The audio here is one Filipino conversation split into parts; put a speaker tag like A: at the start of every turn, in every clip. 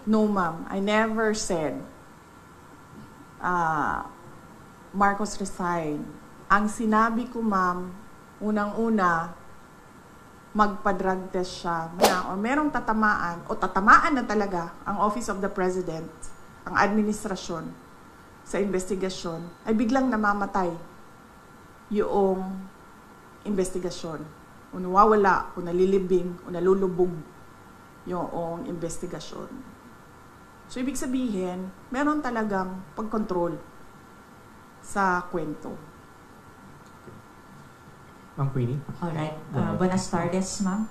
A: No, ma'am. I never said Marcos resign. Ang sinabi ko, ma'am, unang-una, magpa-drug test siya. O merong tatamaan, o tatamaan na talaga ang Office of the President, ang administrasyon sa investigasyon, ay biglang namamatay yung investigasyon. O nawawala, o nalilibing, o nalulubog yung investigasyon. So, ibig sabihin, meron talagang pagkontrol sa kwento.
B: Ma'am Queenie?
C: Alright. Buenas tardes, ma'am.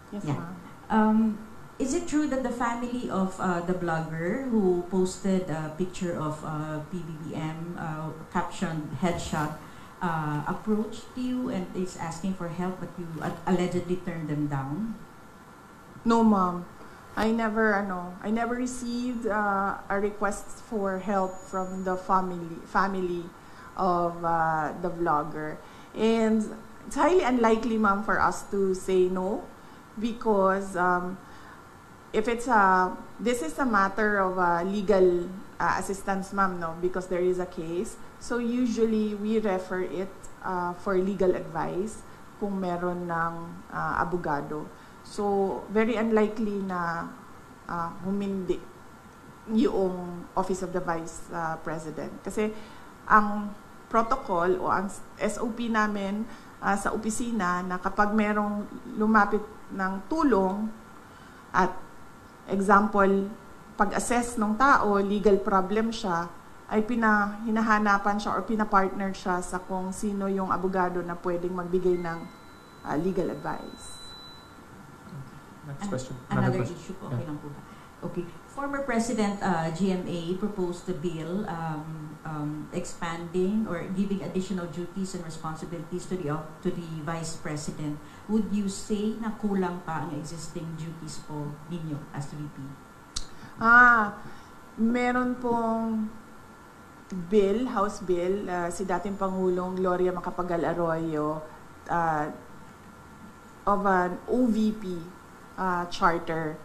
A: Yes,
C: Yeah.
A: ma'am.
C: Is it true that the family of the blogger who posted a picture of PBBM captioned headshot approached you and is asking for help, but you allegedly turned them down?
A: No, ma'am. I never received a request for help from the family of the vlogger. And it's highly unlikely, ma'am, for us to say no, because if it's this is a matter of legal assistance, ma'am, no, because there is a case. So usually we refer it for legal advice kung meron ng abogado. So very unlikely na humindi yung Office of the Vice President. Kasi ang protocol o ang SOP namin sa opisina na kapag merong lumapit ng tulong at example, pag-assess ng tao, legal problem siya, ay hinahanapan siya or pinapartner siya sa kung sino yung abogado na pwedeng magbigay ng legal advice.
B: Next question.
C: Another issue po, okay lang po ba? Okay. Former President GMA proposed the bill expanding or giving additional duties and responsibilities to the Vice President. Would you say na kulang pa ang existing duties po ninyo as VP?
A: Meron pong bill, House Bill, si dating Pangulong Gloria Macapagal Arroyo of an OVP charter.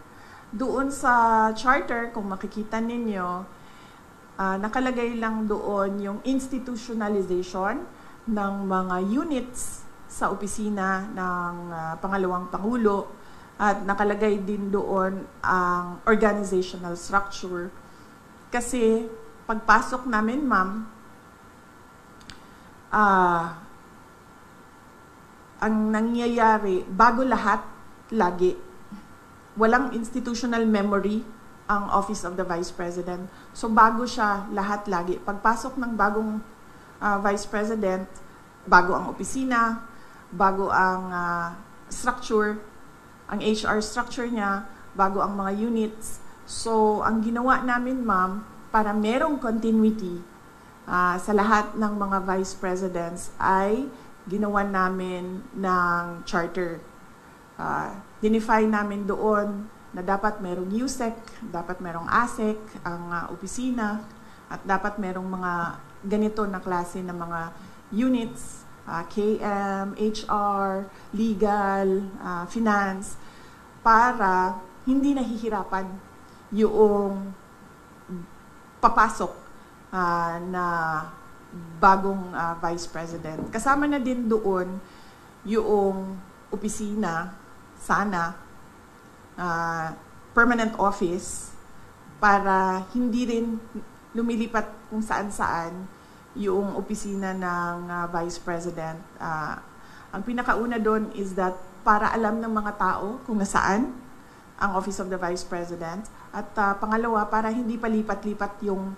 A: Doon sa charter, kung makikita ninyo, nakalagay lang doon yung institutionalization ng mga units sa opisina ng Pangalawang Pangulo at nakalagay din doon ang organizational structure. Kasi pagpasok namin, ma'am, ang nangyayari, bago lahat, lagi, walang institutional memory ang Office of the Vice President. So bago siya lahat lagi. Pagpasok ng bagong Vice President, bago ang opisina, bago ang structure, ang HR structure niya, bago ang mga units. So ang ginawa namin, ma'am, para merong continuity sa lahat ng mga Vice Presidents ay ginawa namin ng charter. Dinify namin doon na dapat merong USEC, dapat merong ASEC, ang opisina, at dapat merong mga ganito na klase ng mga units, KM, HR, legal, finance, para hindi nahihirapan yung papasok na bagong Vice President. Kasama na din doon yung opisina, sana, permanent office, para hindi rin lumilipat kung saan-saan yung opisina ng Vice President. Ang pinakauna doon is that para alam ng mga tao kung nasaan ang Office of the Vice President. At pangalawa, para hindi palipat-lipat yung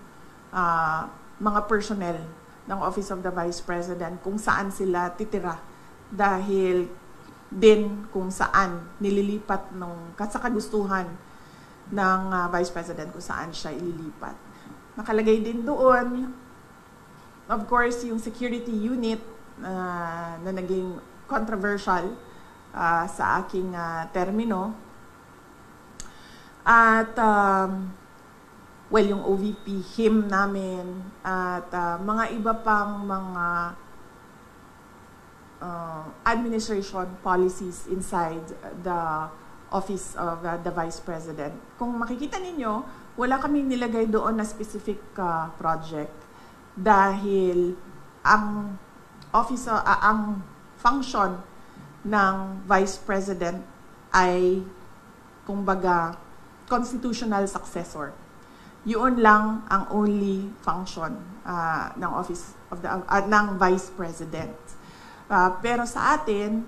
A: mga personnel ng Office of the Vice President kung saan sila titira. Dahil din kung saan nililipat sa kagustuhan ng Vice President kung saan siya ililipat. Nakalagay din doon, of course, yung security unit na naging controversial sa aking termino. At, yung OVP, him namin, at mga iba pang mga administration policies inside the Office of the Vice President. Kung makikita ninyo, wala kaming nilagay doon na specific project dahil ang ang function ng Vice President ay kumbaga constitutional successor. Yun lang ang only function ng Office of ng Vice President. Pero sa atin,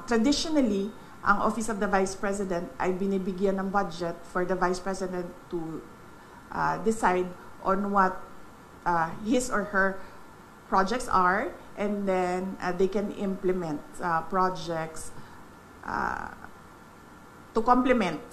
A: traditionally, ang Office of the Vice President ay binibigyan ng budget for the Vice President to decide on what his or her projects are, and then they can implement projects to complement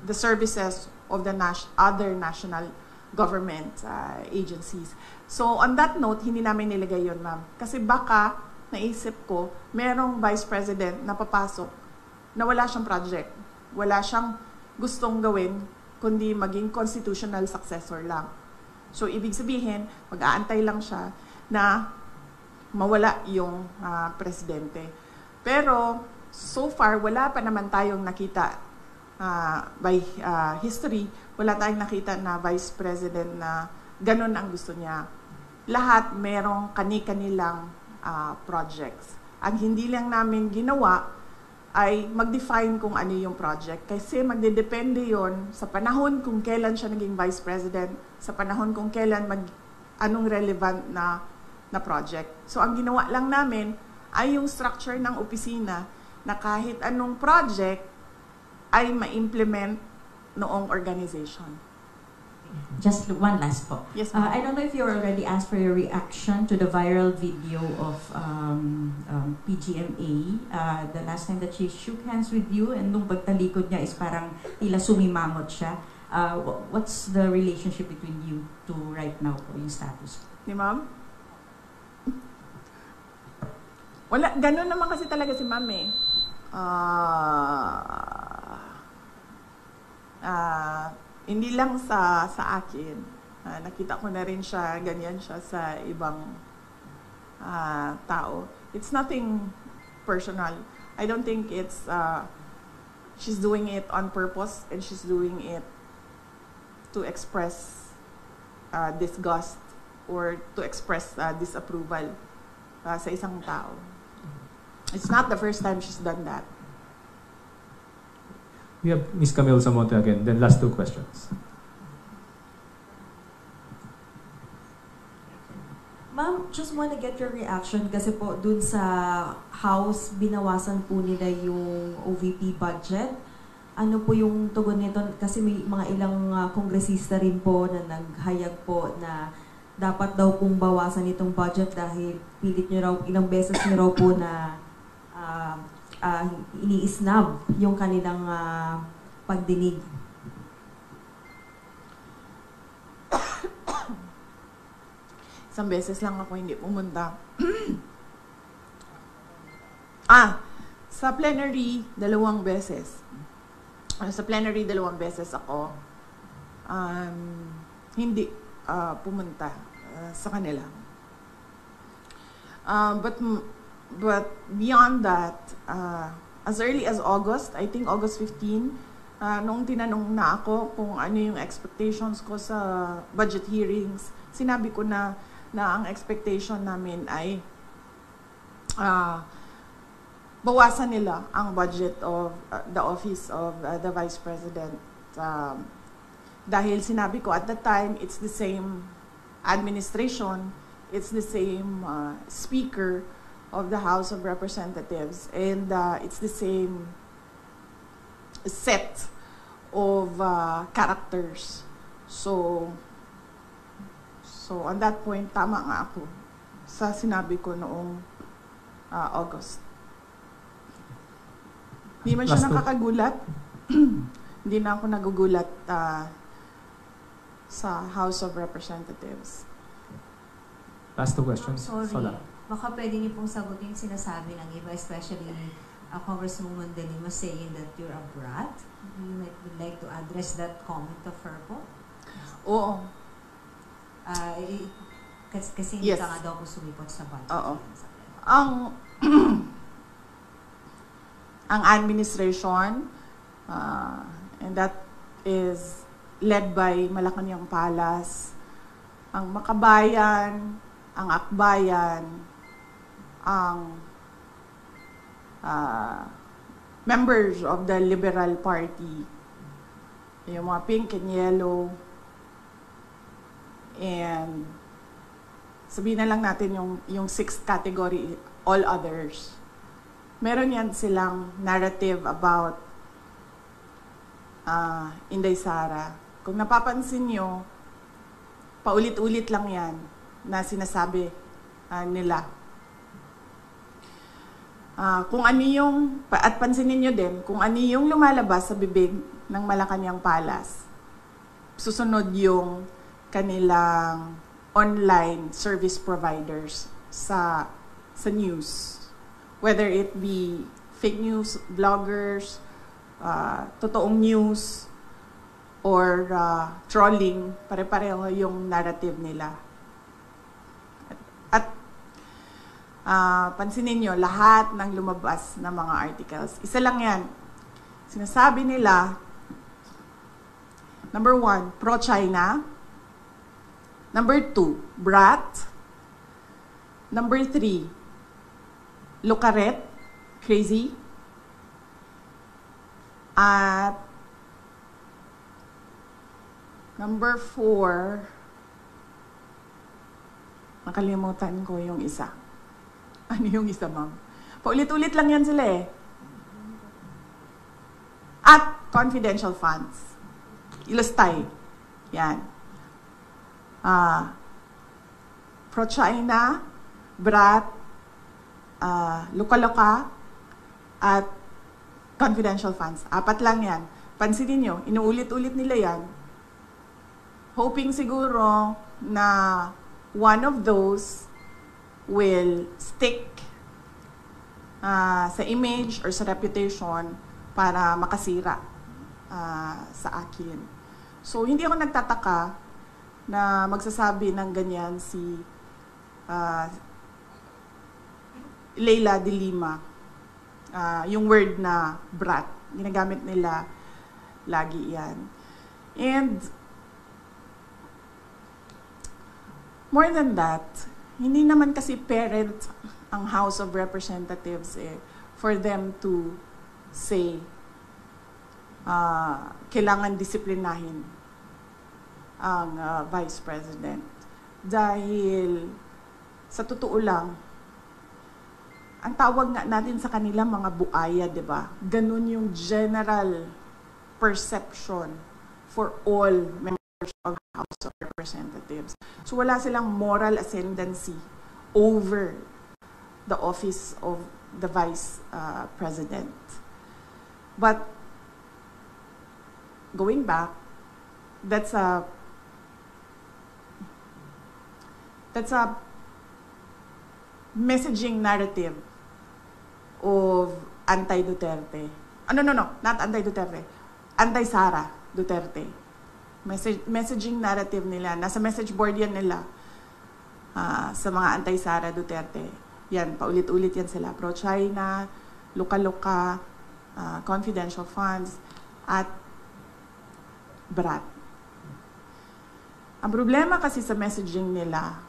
A: the services of the other national government agencies. So on that note, hindi namin nilagay yun, ma'am. Kasi baka naisip ko, merong Vice President na papasok na wala siyang project. Wala siyang gustong gawin, kundi maging constitutional successor lang. So, ibig sabihin, mag-aantay lang siya na mawala yung presidente. Pero, so far, wala pa naman tayong nakita by history, wala tayong nakita na Vice President na ganun ang gusto niya. Lahat merong kani-kanilang projects. Ang hindi lang namin ginawa ay mag-define kung ano yung project. Kasi magdedepende yon sa panahon kung kailan siya naging Vice President, sa panahon kung kailan anong relevant na project. So ang ginawa lang namin ay yung structure ng opisina na kahit anong project ay ma-implement noong organization.
C: Just one last po.
A: Yes,
C: I don't know if you already asked for your reaction to the viral video of PGMA. The last time that she shook hands with you, and nung pagtalikod niya is parang tila sumimangot siya. What's the relationship between you two right now po, yung status?
A: Ni ma'am? Wala, ganun naman kasi talaga si ma'am eh. Hindi lang sa akin. Nakita ko na rin siya, ganyan siya sa ibang tao. It's nothing personal. I don't think it's, she's doing it on purpose, and she's doing it to express disgust or to express disapproval sa isang tao. It's not the first time she's done that.
B: We have Ms. Camille Zamonte again, then last two questions.
D: Ma'am, just want to get your reaction kasi po dun sa House, binawasan po nila yung OVP budget. Ano po yung tugon nito? Kasi may mga ilang kongresista rin po na naghayag po na dapat daw pong bawasan itong budget dahil pilit nyo raw, ilang beses nyo raw po na ini-snub yung kanilang pagdinig.
A: Isang beses lang ako hindi pumunta. Sa plenary, 2 beses. Sa plenary, 2 beses ako hindi pumunta sa kanila. But beyond that, as early as August, I think August 15, nung tinanong na ako kung ano yung expectations ko sa budget hearings, sinabi ko na ang expectation namin ay bawasan nila ang budget of the Office of the Vice President. Dahil sinabi ko at that time, it's the same administration, it's the same speaker of the House of Representatives, and it's the same set of characters. So on that point, tama nga ako sa sinabi ko noong August. Hindi man siya nakakagulat. Hindi na ako nagugulat sa House of Representatives.
B: Last two questions.
E: Sorry.
B: Sola.
E: Baka pwede niyo pong sagutin sinasabi ng iba, especially Congresswoman De Lima saying that you're a brat. You would like to address that comment of her po?
A: Oo.
E: Kasi
A: Yes.
E: hindi ka nga daw po sumipot sa budget.
A: Oo. ang administration, and that is led by Malacanang Palace, ang Makabayan, ang Akbayan, ang members of the Liberal Party, yung mga pink and yellow, and sabihin na lang natin yung sixth category, all others. Meron yan silang narrative about Inday Sara. Kung napapansin nyo, paulit-ulit lang yan na sinasabi nila. Kung ano yung, at pansinin nyo din, kung ano yung lumalabas sa bibig ng Malacanang Palace, susunod yung kanilang online service providers sa news. Whether it be fake news, bloggers, totoong news, or trolling, pare-pareho yung narrative nila. At pansinin nyo, lahat ng lumabas na mga articles, isa lang yan. Sinasabi nila, number 1, pro-China. Number 2, brat. Number 3, lukaret, crazy. At number 4, nakalimutan ko yung isa. Ano yung isa, ma'am? Paulit-ulit lang yan sila eh. At confidential funds. Ilustay. Yan. Pro-China, brat, luka-luka, at confidential funds. 4 lang yan. Pansinin nyo, inuulit-ulit nila yan. Hoping siguro na one of those will stick sa image or sa reputation para makasira sa akin. So, hindi ako nagtataka na magsasabi ng ganyan si Leila de Lima. Yung word na brat. Ginagamit nila lagi yan. And more than that, hindi naman kasi parent ang House of Representatives for them to say kailangan disiplinahin ang Vice President. Dahil sa totoo lang, ang tawag nga natin sa kanila mga buaya, di ba? Ganun yung general perception for all members of House of Representatives. So wala silang moral ascendancy over the office of the Vice President. But going back, that's a messaging narrative of anti-Duterte. No, not anti-Duterte. Anti-Sara Duterte. Messaging narrative nila. Nasa message board yan nila sa mga anti-Sara Duterte. Yan, paulit-ulit yan sila. Pro-China, luka-luka, confidential funds, at brat. Ang problema kasi sa messaging nila,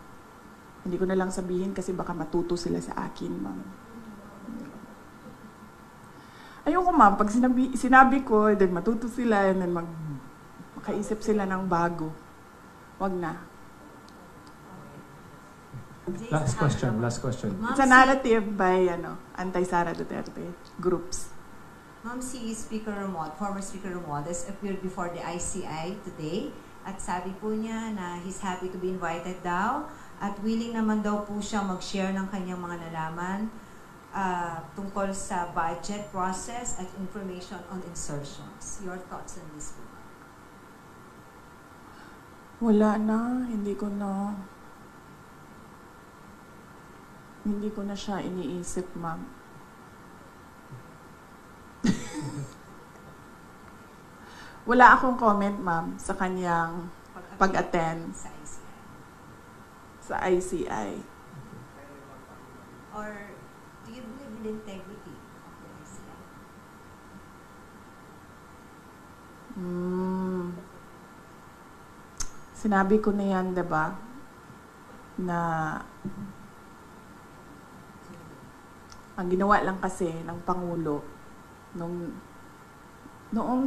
A: hindi ko na lang sabihin kasi baka matuto sila sa akin, ma'am. Ayoko, ma'am, pag sinabi ko, then matuto sila, and then makaisip sila ng bago. Wag na.
B: Last question.
A: It's a narrative by anti-Sara Duterte groups.
E: Ma'am, si Speaker Ramon, former Speaker Ramon, has appeared before the ICI today at sabi po niya na he's happy to be invited daw at willing naman daw po siya mag-share ng kanyang mga nalaman tungkol sa budget process at information on insertions. Your thoughts on this po?
A: Wala na, hindi ko na siya iniisip, ma'am. Wala akong comment, ma'am, sa kanyang pag-attend
E: sa ICI.
A: sa ICI.
E: Or do you believe in the integrity of the ICI?
A: Sinabi ko na yan, diba? Na ang ginawa lang kasi ng Pangulo noong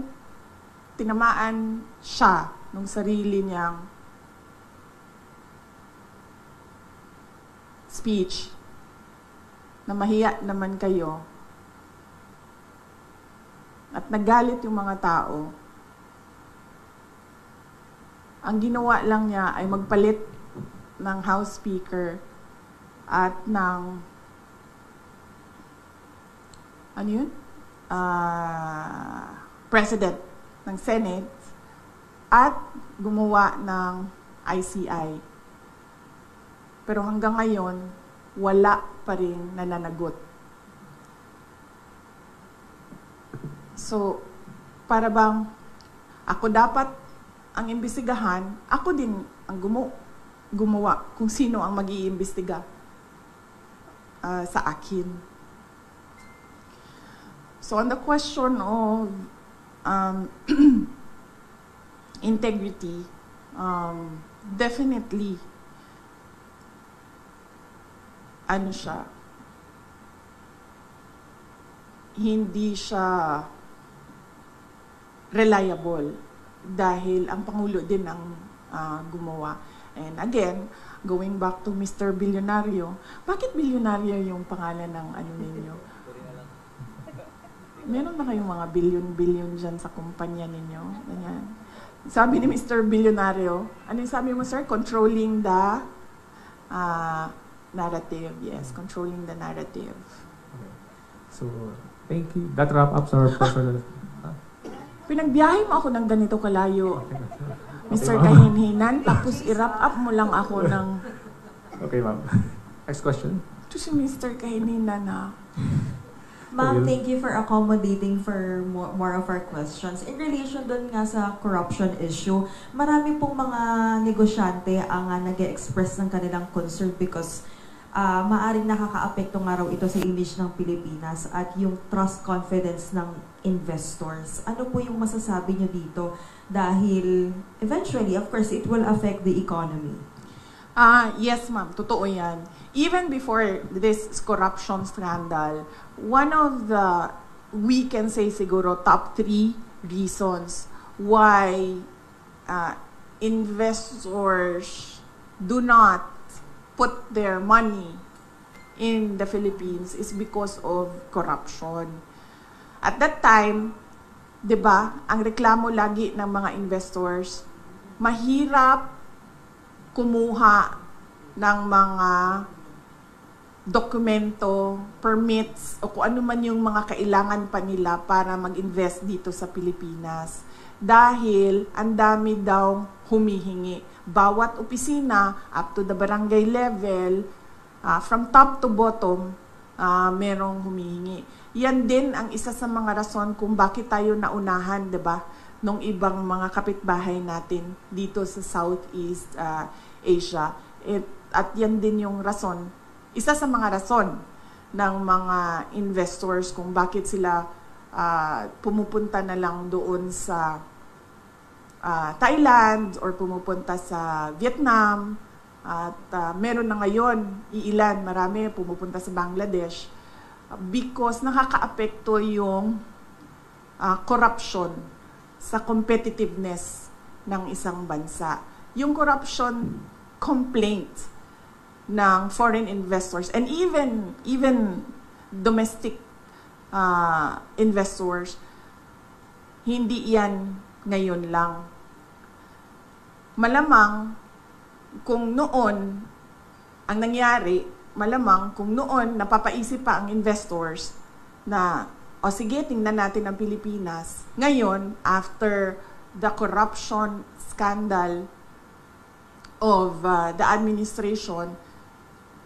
A: tinamaan siya nung sarili niyang speech na mahiya naman kayo at nagalit yung mga tao, ang ginawa lang niya ay magpalit ng House Speaker at ng President ng Senate at gumawa ng ICI. Pero hanggang ngayon, wala pa rin nananagot. So, para bang ako dapat ang imbestigahan, ako din ang gumawa kung sino ang mag-iimbestiga sa akin. So on the question of integrity, definitely, hindi siya reliable dahil ang Pangulo din ang gumawa. And again, going back to Mr. Bilyonaryo, bakit bilyonaryo yung pangalan ng ninyo? Meron ba kayong mga billion dyan sa kumpanya ninyo? Ganyan. Sabi ni Mr. Bilyonaryo, ano yung sabi mo, sir? Controlling the narrative. Yes, controlling the narrative.
B: Okay. So, thank you. That wrap up our personal...
A: Pinagbiyahe mo ako ng ganito kalayo,
B: Okay.
A: Mr.
B: ma'am.
A: Kahinhinan, tapos i-wrap up mo lang ako ng...
B: Okay, ma'am. Next question.
A: Ito si Mr. Kahinhinan na...
D: Ma'am,
B: Will.
D: thank you for accommodating for more of our questions. In relation dun nga sa corruption issue, marami pong mga negosyante ang nag-express ng kanilang concern because maaring nakakaapekto nga raw ito sa image ng Pilipinas at yung trust confidence ng investors. Ano po yung masasabi nyo dito? Dahil eventually, of course, it will affect the economy.
A: Yes, ma'am. Totoo yan. Even before this corruption scandal, one of the, we can say siguro, top 3 reasons why investors do not put their money in the Philippines is because of corruption. At that time, 'di ba, ang reklamo lagi ng mga investors, mahirap kumuha ng mga dokumento, permits, o kung ano man yung mga kailangan pa nila para mag-invest dito sa Pilipinas. Dahil ang dami daw humihingi. Bawat opisina, up to the barangay level, from top to bottom, merong humihingi. Yan din ang isa sa mga rason kung bakit tayo naunahan, 'di ba, nung ibang mga kapitbahay natin dito sa Southeast Asia. At yan din yung rason, isa sa mga rason ng mga investors kung bakit sila pumupunta na lang doon sa Thailand or pumupunta sa Vietnam. At meron na ngayon, marami pumupunta sa Bangladesh because nakakaapekto yung corruption sa competitiveness ng isang bansa. Yung corruption complaint ng foreign investors and even domestic investors, hindi yan ngayon lang. Malamang kung noon ang nangyari, malamang kung noon napapaisip pa ang investors na sige, tingnan natin ang Pilipinas. Ngayon, after the corruption scandal of the administration,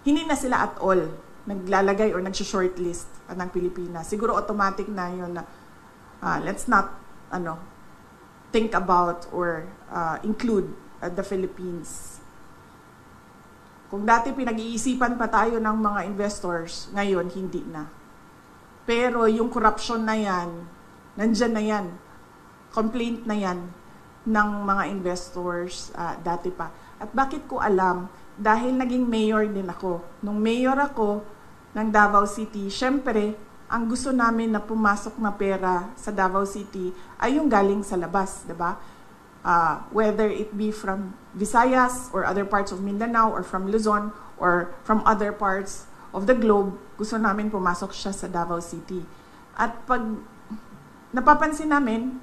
A: hindi na sila at all naglalagay or nag-shortlist ng Pilipinas. Siguro automatic na yun na let's not think about or include the Philippines. Kung dati pinag-iisipan pa tayo ng mga investors, ngayon hindi na. Pero yung corruption na yan, nandyan na yan complaint na yan ng mga investors dati pa. At bakit ko alam? Dahil naging mayor din ako. Nung mayor ako ng Davao City, syempre, ang gusto namin na pumasok na pera sa Davao City ay yung galing sa labas, diba? Whether it be from Visayas or other parts of Mindanao or from Luzon or from other parts of the globe, gusto namin pumasok siya sa Davao City. At pag napapansin namin,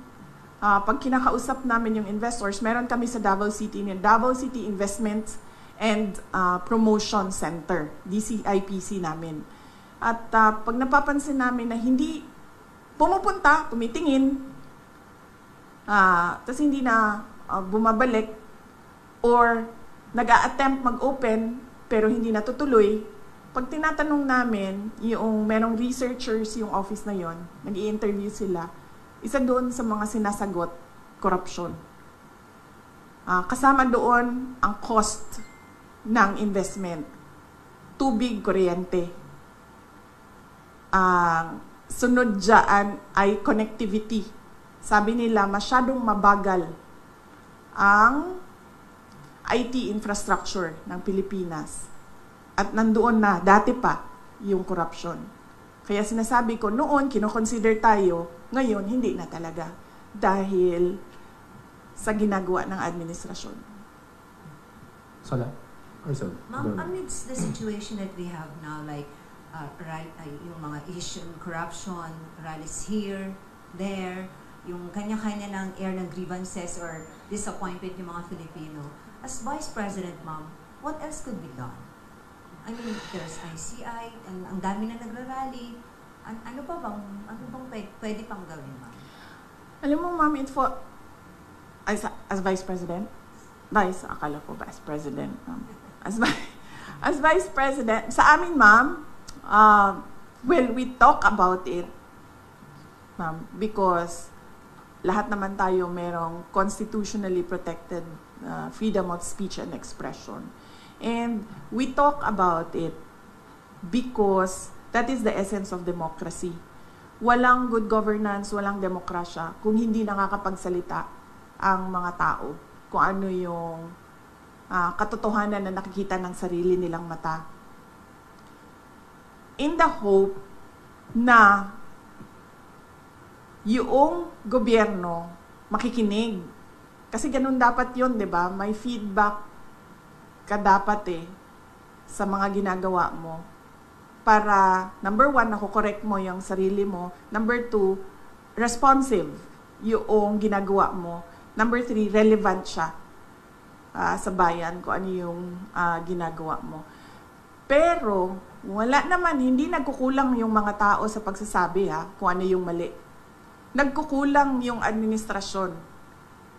A: pag kinakausap namin yung investors, meron kami sa Davao City, yung Davao City Investment and Promotion Center, DCIPC namin. At pag napapansin namin na hindi pumupunta, tumitingin, tapos hindi na bumabalik, or nag-a-attempt mag-open pero hindi natutuloy, pag tinatanong namin, yung merong researchers yung office na yon, nag-i-interview sila, isa doon sa mga sinasagot, corruption. Kasama doon ang cost ng investment, tubig, kuryente. Sunod dyan ay connectivity. Sabi nila, masyadong mabagal ang IT infrastructure ng Pilipinas. At nandoon na, dati pa, yung corruption. Kaya sinasabi ko, noon, kinoconsider tayo, ngayon, hindi na talaga. Dahil sa ginagawa ng administrasyon.
B: Sala? Or so?
E: Ma'am, amidst the situation that we have now, like, yung mga issue, corruption, rallies here, there, yung kanya-kanya ng air ng grievances or disappointment yung mga Filipino. As Vice President, ma'am, what else could be done? I mean, there's ICI, ang dami na nagrarally. Ano bang pwede pang gawin, ma'am?
A: Alam mo, ma'am, as Vice President, akala ko Vice President, as Vice President, sa amin, ma'am, well, we talk about it, ma'am, because lahat naman tayo merong constitutionally protected freedom of speech and expression. And we talk about it because that is the essence of democracy. Walang good governance, walang demokrasya kung hindi nakakapagsalita ang mga tao kung ano yung katotohanan na nakikita ng sarili nilang mata. In the hope na yung gobyerno makikinig. Kasi ganun dapat yun, di ba? May feedback ka dapat sa mga ginagawa mo. Para, number 1, nakukorek mo yung sarili mo. Number 2, responsive yung ginagawa mo. Number 3, relevant siya sa bayan kung ano yung ginagawa mo. Pero, wala naman, hindi nagkukulang yung mga tao sa pagsasabi kung ano yung mali. Nagkukulang yung administrasyon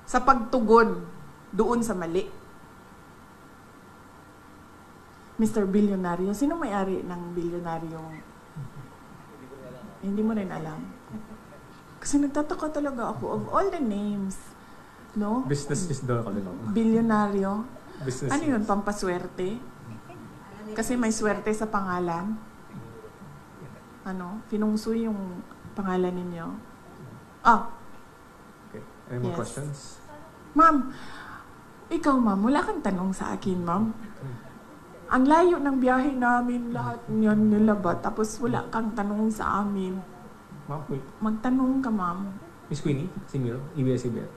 A: sa pagtugon doon sa mali. Mr. Bilyonaryo, sino may-ari ng bilyonaryong? Hindi mo rin alam. Kasi nagtataka talaga ako of all the names. No?
B: Business is the
A: Bilyonaryo.
B: Business
A: Ano yun? Pampaswerte? Kasi may swerte sa pangalan. Finungsoy yung pangalan ninyo.
B: Okay. Any more
A: Yes.
B: questions?
A: Ma'am, ikaw ma'am, wala kang tanong sa akin ma'am. Ang layo ng biyahe namin, lahat yan nilaba, tapos wala kang tanong sa amin.
B: Ma'am, wait.
A: Magtanong ka ma'am.
B: Miss Queenie, si Miro, ABS-CBN.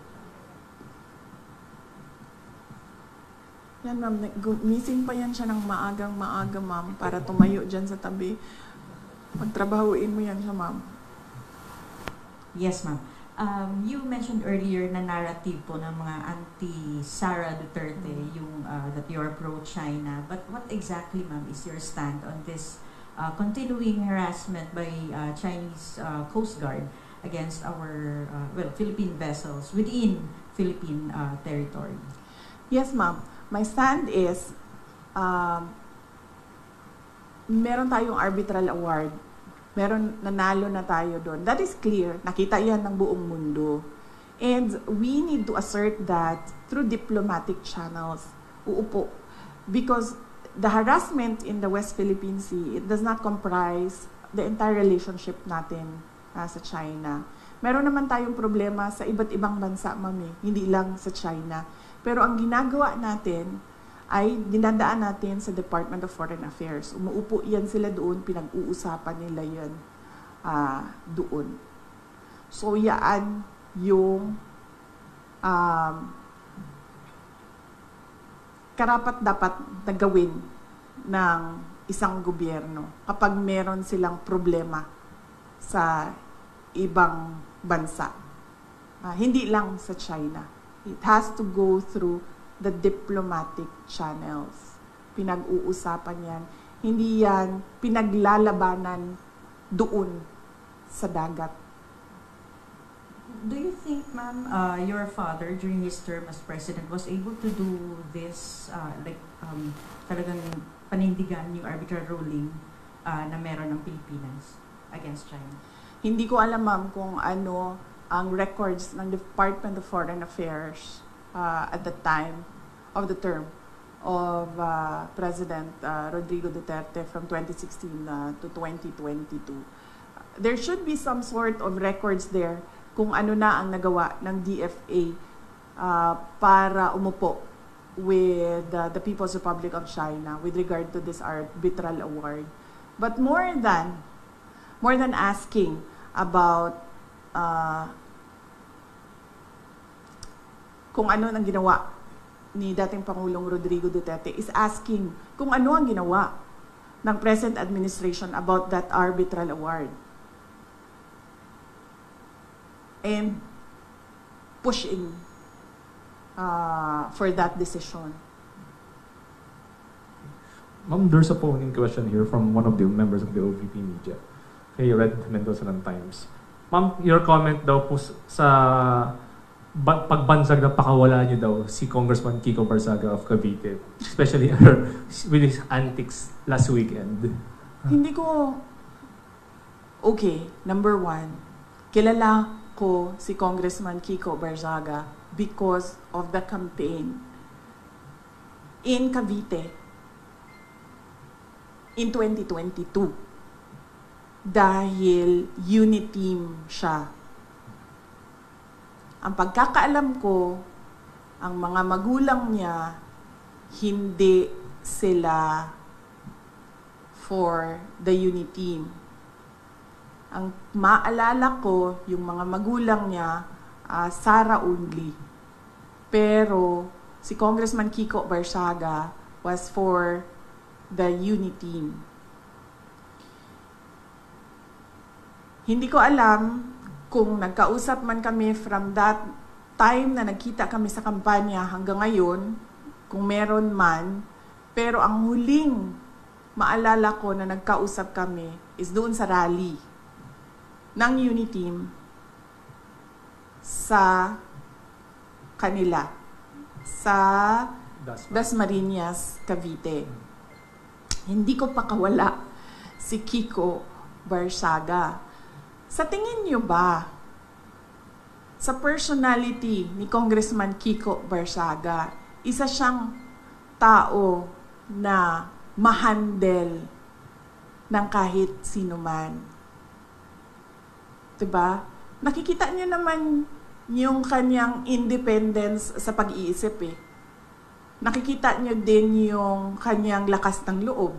A: Yan ma'am, missing pa yan siya ng maagang maaga ma'am, para tumayo dyan sa tabi. Pagtrabahuin mo yan siya ma'am.
C: Yes, ma'am. You mentioned earlier na narrative po ng mga anti-Sara Duterte, yung that you're pro-China. But what exactly, ma'am, is your stand on this continuing harassment by Chinese Coast Guard against our Philippine vessels within Philippine territory?
A: Yes ma'am. My stand is, meron tayong arbitral award. Meron, nanalo na tayo doon. That is clear. Nakita yan ng buong mundo. And we need to assert that through diplomatic channels. Uupo. Because the harassment in the West Philippine Sea, it does not comprise the entire relationship natin sa China. Meron naman tayong problema sa iba't ibang bansa, mami, hindi lang sa China. Pero ang ginagawa natin ay dinadaan natin sa Department of Foreign Affairs. Umuupo yan sila doon, pinag-uusapan nila yan doon. So, yaan yung karapat-dapat na gawin ng isang gobyerno kapag meron silang problema sa ibang bansa. Hindi lang sa China. It has to go through the diplomatic channels. Pinag-uusapan yan. Hindi yan pinaglalabanan doon sa dagat.
C: Do you think, ma'am, your father during his term as president was able to do this, talagang panindigan yung arbitral ruling na meron ng Pilipinas against China?
A: Hindi ko alam, ma'am, kung ano ang records ng Department of Foreign Affairs at the time of the term of President Rodrigo Duterte from 2016 to 2022. There should be some sort of records there kung ano na ang nagawa ng DFA para umupo with the People's Republic of China with regard to this arbitral award. But more than asking about kung ano ang ginawa ni dating Pangulong Rodrigo Duterte is asking kung ano ang ginawa ng present administration about that arbitral award. And pushing for that decision.
B: Ma'am, there's a polling question here from one of the members of the OVP media. Kay Red Mendoza ng Times. Ma'am, your comment daw po sa pagbansag na pakawala niyo daw si Congressman Kiko Barzaga of Cavite, especially with his antics last weekend.
A: Hindi ko... Okay, number one, kilala ko si Congressman Kiko Barzaga because of the campaign in Cavite in 2022. Dahil uniteam siya. Ang pagkakaalam ko, ang mga magulang niya, hindi sila for the uniteam. Ang maalala ko, yung mga magulang niya, Sara only. Pero si Congressman Kiko Barzaga was for the uniteam. Hindi ko alam kung nagkausap man kami from that time na nagkita kami sa kampanya hanggang ngayon, kung meron man, pero ang huling maalala ko na nagkausap kami is doon sa rally ng Uniteam sa kanila, sa Dasmariñas, Cavite. Hindi ko pakawala si Kiko Barzaga. Sa tingin niyo ba, sa personality ni Congressman Kiko Barzaga, isa siyang tao na mahandle ng kahit sino man? Diba? Nakikita niyo naman yung kanyang independence sa pag-iisip eh. Nakikita niyo din yung kanyang lakas ng loob.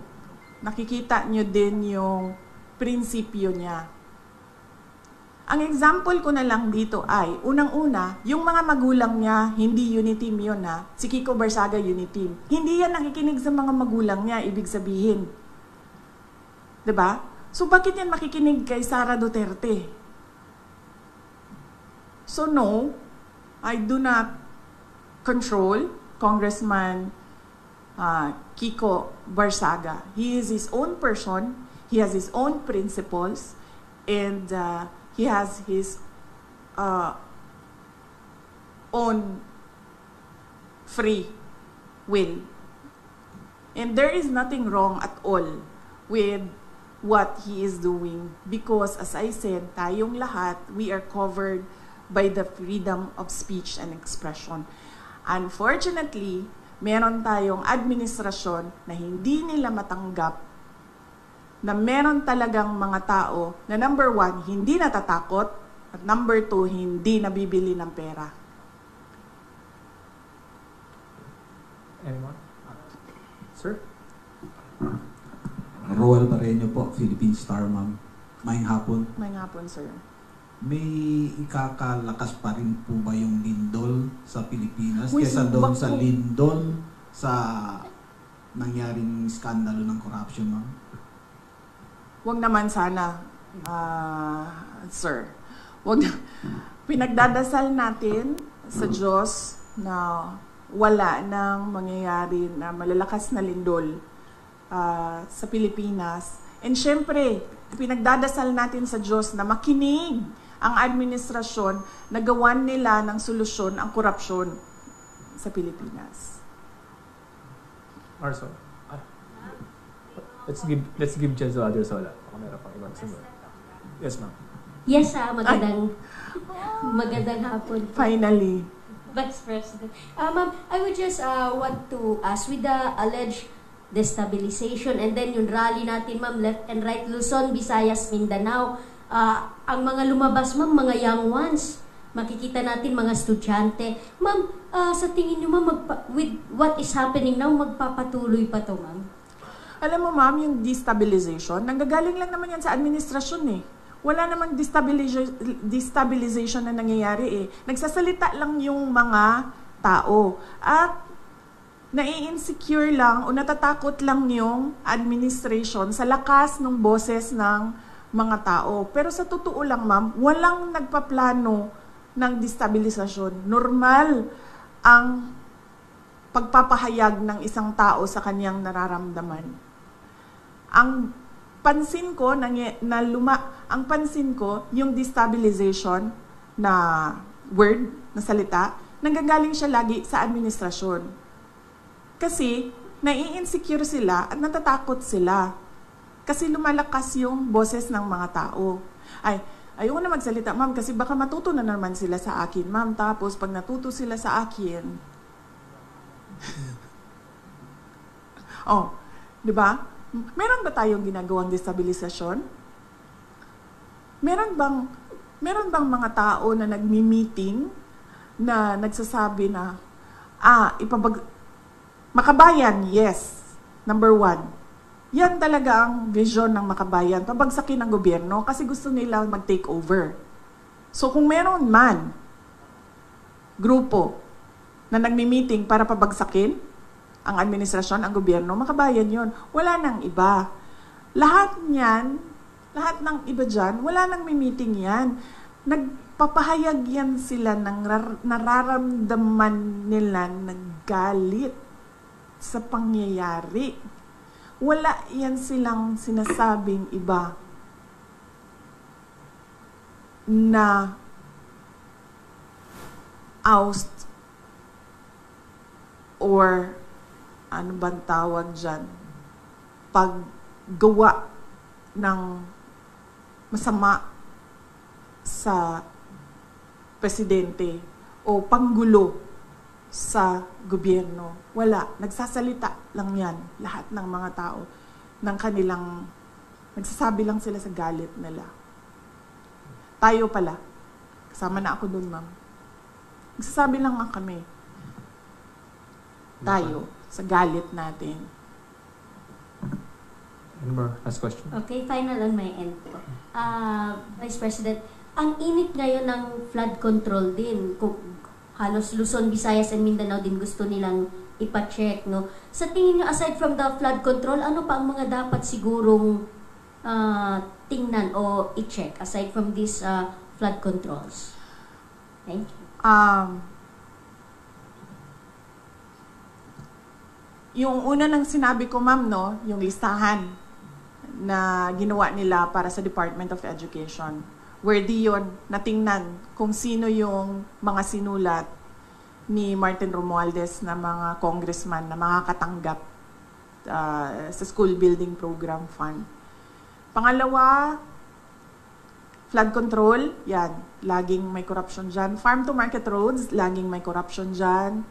A: Nakikita niyo din yung prinsipyo niya. Ang example ko na lang dito ay, unang-una, yung mga magulang niya, hindi uniteam yun ha. Si Kiko Barzaga uniteam. Hindi yan nakikinig sa mga magulang niya, ibig sabihin. Diba? So bakit yan makikinig kay Sara Duterte? So no, I do not control Congressman Kiko Barzaga. He is his own person, he has his own principles, and he has his own free will. And there is nothing wrong at all with what he is doing because, as I said, tayong lahat, we are covered by the freedom of speech and expression. Unfortunately, meron tayong administrasyon na hindi nila matanggap na meron talagang mga tao na number one, hindi natatakot At number 2, hindi nabibili ng pera.
B: Anyone? Sir?
F: Roel Barreño po, Philippine Star, ma'am. Maayong hapon.
A: May nga po, sir.
F: May ikakalakas pa rin po ba yung lindol sa Pilipinas
A: Uy,
F: kesa doon sa
A: bakit?
F: lindol sa nangyaring skandalo ng corruption, ma'am?
A: Huwag naman sana, sir. Huwag pinagdadasal natin sa Diyos na wala nang mangyayari na malalakas na lindol sa Pilipinas. And syempre, pinagdadasal natin sa Diyos na makinig ang administrasyon na gawan nila ng solusyon ang korupsyon sa Pilipinas.
B: Arso? Let's give chance to others. Wala. Baka meron pang ibang sunod. Yes, ma'am.
G: Yes, magandang hapon po,
A: Finally.
G: Vice President. Ma'am, I would just want to ask, with the alleged destabilization and then yung rally natin, ma'am, left and right, Luzon, Visayas, Mindanao, ang mga lumabas, ma'am, mga young ones, makikita natin mga estudyante. Ma'am, sa tingin niyo, ma'am, with what is happening now, magpapatuloy pa to, ma'am?
A: Alam mo, ma'am, yung destabilization, nanggagaling lang naman yan sa administrasyon eh. Wala namang destabilization na nangyayari eh. Nagsasalita lang yung mga tao. At nai-insecure lang o natatakot lang yung administration sa lakas ng boses ng mga tao. Pero sa totoo lang, ma'am, walang nagpaplano ng destabilisasyon. Normal ang pagpapahayag ng isang tao sa kanyang nararamdaman. Ang pansin ko ang pansin ko yung destabilization na word, na salita, nanggagaling siya lagi sa administrasyon. Kasi nai-insecure sila at natatakot sila. Kasi lumalakas yung boses ng mga tao. Ayoko na magsalita, ma'am, kasi baka matuto na naman sila sa akin, ma'am. Tapos pag natuto sila sa akin, di ba? Meron ba tayong ginagawang destabilisasyon? Meron bang mga tao na nagmi-meeting na nagsasabi na Makabayan, yes. Number 1. Yan talaga ang vision ng Makabayan. Pabagsakin ng gobyerno kasi gusto nila mag-take over. So kung meron man grupo na nagmi-meeting para pabagsakin ang administrasyon, ang gobyerno, Makabayan yon. Wala nang iba. Lahat ng iba dyan, wala nang meeting yan. Nagpapahayag yan sila ng nararamdaman nila ng galit sa pangyayari. Wala yan silang sinasabing iba na oust or ano bang tawag dyan, paggawa ng masama sa presidente o panggulo sa gobyerno. Wala. Nagsasalita lang yan, lahat ng mga tao, ng kanilang, nagsasabi lang sila sa galit nila. Tayo pala, kasama na ako dun, ma'am. Nagsasabi lang nga kami, tayo, sa galit natin.
B: Any more last question?
G: Okay, final on my end po. Vice President, ang init ngayon ng flood control din. Kung halos Luzon, Visayas, and Mindanao din gusto nilang ipa-check, no? Sa tingin nyo, aside from the flood control, ano pa ang mga dapat sigurong tingnan o i-check aside from these flood controls? Thank you.
A: Yung una nang sinabi ko, ma'am, no, yung listahan na ginawa nila para sa Department of Education. Worthy yun, natingnan kung sino yung mga sinulat ni Martin Romualdez na mga congressman na makakatanggap sa School Building Program Fund. Pangalawa, flood control, yan, laging may corruption dyan. Farm to market roads, laging may corruption dyan.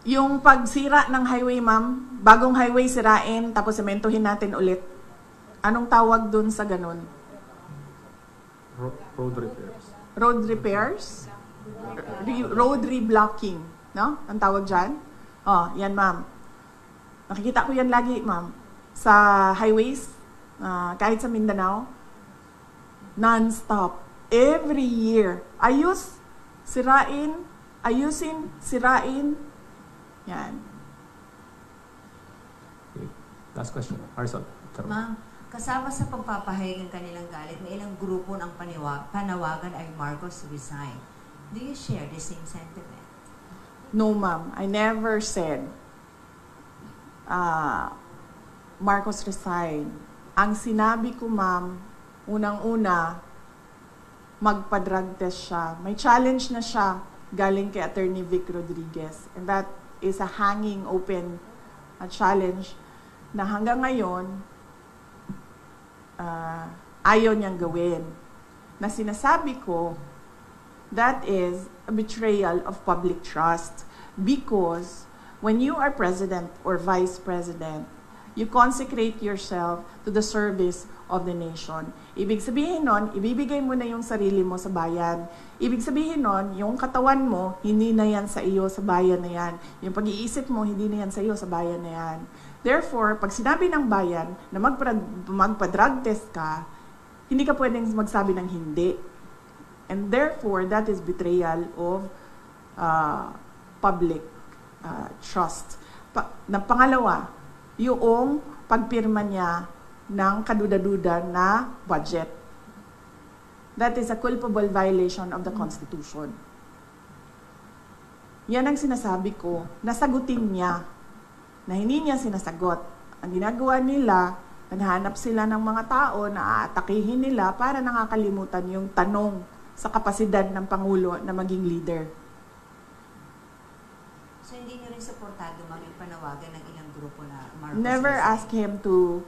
A: Yung pagsira ng highway, ma'am, bagong highway sirain, tapos sementohin natin ulit. Anong tawag dun sa ganun?
B: Road repairs.
A: Road repairs? Road reblocking, no? Ang tawag dyan? Oh, yan ma'am. Nakikita ko yan lagi, ma'am. Sa highways, kahit sa Mindanao, non-stop. Every year. Ayusin, sirain. Yan.
B: Okay. Last question. Harsel.
E: Ma'am, kasama sa pagpapahayag ng kanilang galit, may ilang grupo ng panawagan ay Marcos resign. Do you share the same sentiment?
A: No, ma'am. I never said Marcos resign. Ang sinabi ko, ma'am, unang-una, magpa-drug test siya. May challenge na siya galing kay Attorney Vic Rodriguez. And that is a hanging open challenge na hanggang ngayon, ayaw niyang gawin. Na sinasabi ko, that is a betrayal of public trust. Because when you are president or vice president, you consecrate yourself to the service of the nation. Ibig sabihin nun, ibibigay mo na yung sarili mo sa bayan. Ibig sabihin nun, yung katawan mo, hindi na yan sa iyo sa bayan na yan. Yung pag-iisip mo, hindi na yan sa iyo sa bayan na yan. Therefore, pag sinabi ng bayan na magpa-drug test ka, hindi ka pwedeng magsabi ng hindi. And therefore, that is betrayal of public trust. Pangalawa, yung pagpirma niya ng kaduda-duda na budget. That is a culpable violation of the Constitution. Yan ang sinasabi ko, nasagutin niya, na hindi niya sinasagot. Ang ginagawa nila, naghahanap sila ng mga tao na aatakihin nila para nakakalimutan yung tanong sa kapasidad ng Pangulo na maging leader.
E: So hindi niyo rin supportado, ma'am, yung panawagan ng ilang grupo na Marcos
A: Never
E: resign?
A: ask him to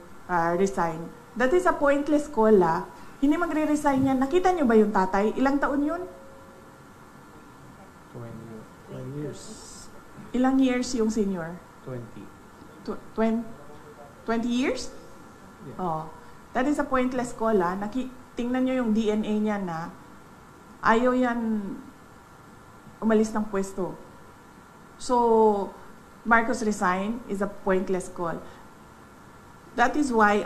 A: resign. That is a pointless call, Hindi magre-resign yan. Nakita niyo ba yung tatay? Ilang taon yun?
B: 20 years.
A: Ilang years yung senior?
B: 20.
A: 20 years?
B: Yeah.
A: Oh. That is a pointless call, Tingnan niyo yung DNA niya na ayaw yan umalis ng pwesto. So, Marcos resign is a pointless call. That is why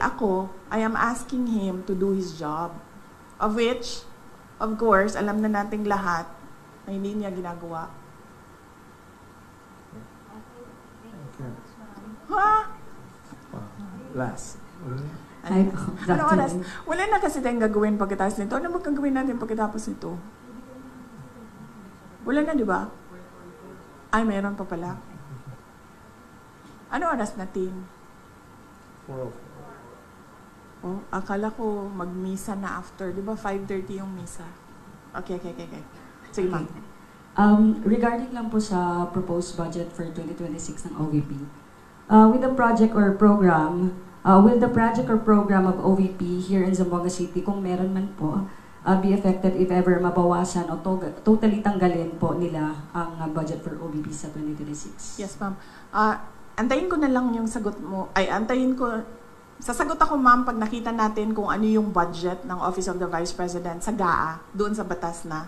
A: I am asking him to do his job. Of which, of course, alam na nating lahat na hindi niya ginagawa.
B: Okay.
A: Ha?
B: Last.
C: Hi po.
A: Ano oras? Wala na kasi tayong gagawin pagkatapos nito. Ano magagawin natin pagkatapos nito? Wala na, di ba? Ay, meron pa pala. Ano oras natin?
B: 4:04.
A: Oh, akala ko mag-misa na after. Di ba 5:30 yung misa? Okay. Sige, ma'am.
H: Regarding lang po sa proposed budget for 2026 ng OVP, with the project or program of OVP here in Zamboanga City, kung meron man po, be affected if ever mabawasan o totally tanggalin po nila ang budget for OVP sa 2026?
A: Yes, ma'am. Antayin ko na lang yung sagot mo. Sasagot ako, ma'am, pag nakita natin kung ano yung budget ng Office of the Vice President sa GAA, doon sa batas na.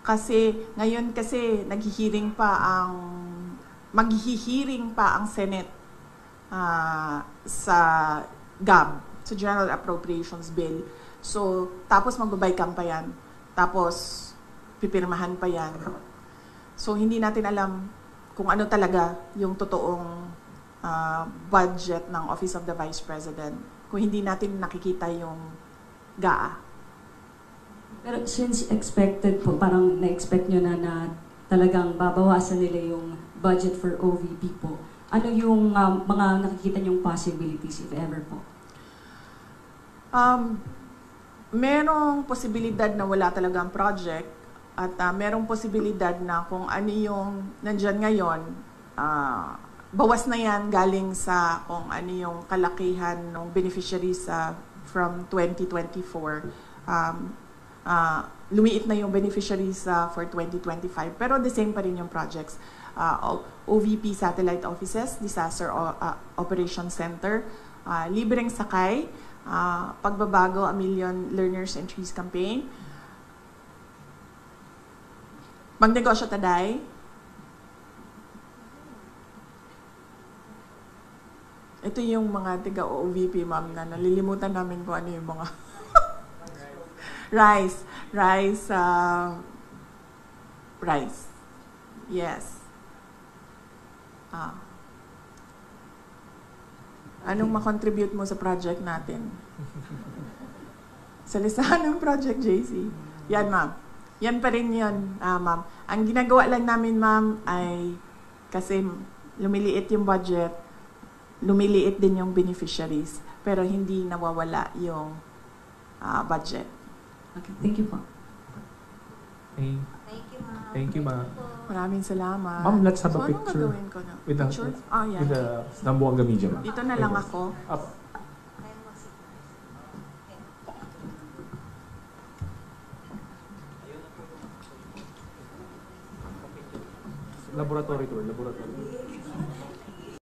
A: Kasi, ngayon maghihiring pa ang Senate sa GAB, sa General Appropriations Bill. So, tapos magbabaykan pa yan. Tapos, pipirmahan pa yan. So, hindi natin alam kung ano talaga yung totoong budget ng Office of the Vice President kung hindi natin nakikita yung GAA.
H: Pero since expected po, parang na-expect nyo na talagang babawasan nila yung budget for OVP po, ano yung mga nakikita nyong possibilities if ever po?
A: Merong posibilidad na wala talagang project at merong posibilidad na kung ano yung nandyan ngayon, bawas na yan galing sa kung ano yung kalakihan ng beneficiaries from 2024. Lumiit na yung beneficiaries for 2025, pero the same pa rin yung projects. OVP Satellite Offices, Disaster Operations Center, libreng sakay, Pagbabago, A Million Learners and Trees campaign. Magnegosyo taday. Ito yung mga tiga-OVP, ma'am, na nalilimutan namin kung ano yung mga rice. Yes. Anong makontribute mo sa project natin? Sa listahan ng project, JC. Yan, ma'am. Yan pa rin yun, ma'am. Ang ginagawa lang namin, ma'am, ay kasi lumiliit yung budget, lumiliit din yung beneficiaries, pero hindi nawawala yung budget.
H: Okay, thank you po.
B: Okay.
E: Thank you, ma'am.
B: Thank you, ma'am.
A: Maraming salamat.
B: Ma'am, let's have a
A: So, anong
B: picture
A: gagawin ko na?
B: with the,
A: Picture? Oh, yeah.
B: with the Zamboanga Media, ma'am.
A: Dito na lang ako.
B: Up.
E: Tayo mag-sign.
B: Laboratory tour, laboratory.